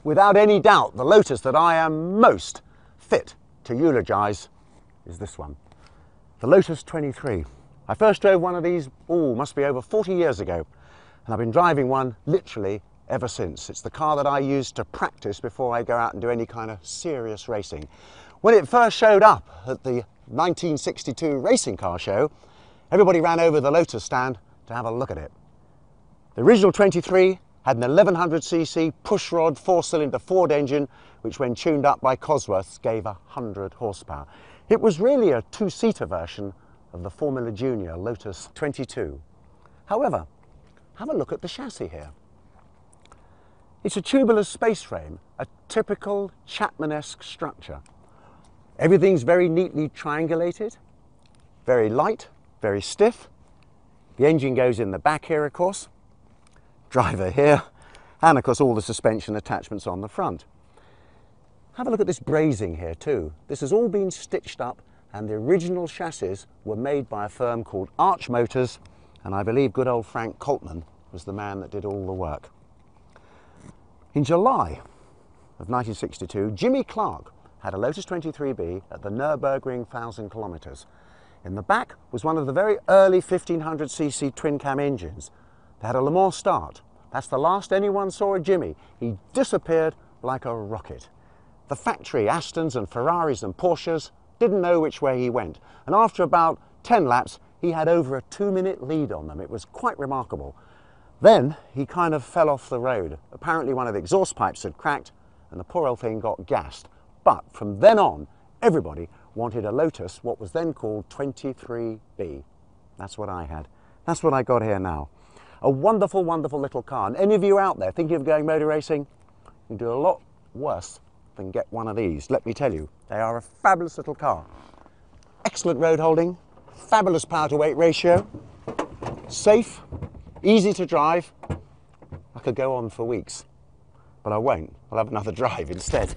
without any doubt, the Lotus that I am most fit to eulogise is this one, the Lotus 23. I first drove one of these, must be over 40 years ago, and I've been driving one literally ever since. It's the car that I use to practice before I go out and do any kind of serious racing. When it first showed up at the 1962 racing car show, everybody ran over the Lotus stand to have a look at it. The original 23 had an 1100cc pushrod 4-cylinder Ford engine, which when tuned up by Cosworths gave 100 horsepower. It was really a two-seater version of the Formula Junior Lotus 22. However, have a look at the chassis here. It's a tubular space frame, a typical Chapman-esque structure. Everything's very neatly triangulated, very light, very stiff. The engine goes in the back here, of course, driver here, and of course all the suspension attachments on the front. Have a look at this brazing here too. This has all been stitched up, and the original chassis were made by a firm called Arch Motors, and I believe good old Frank Coltman was the man that did all the work. In July of 1962, Jimmy Clark had a Lotus 23B at the Nürburgring 1,000 kilometers. In the back was one of the very early 1500cc twin-cam engines. They had a Le Mans start. That's the last anyone saw of Jimmy. He disappeared like a rocket. The factory Astons and Ferraris and Porsches didn't know which way he went. And after about 10 laps, he had over a 2-minute lead on them. It was quite remarkable. Then he kind of fell off the road. Apparently one of the exhaust pipes had cracked and the poor old thing got gassed. But from then on, everybody wanted a Lotus, what was then called 23B. That's what I had. That's what I got here now. A wonderful, wonderful little car. And any of you out there thinking of going motor racing, you do a lot worse than get one of these. Let me tell you, they are a fabulous little car. Excellent road holding, fabulous power to weight ratio, safe, easy to drive. I could go on for weeks, but I won't. I'll have another drive instead.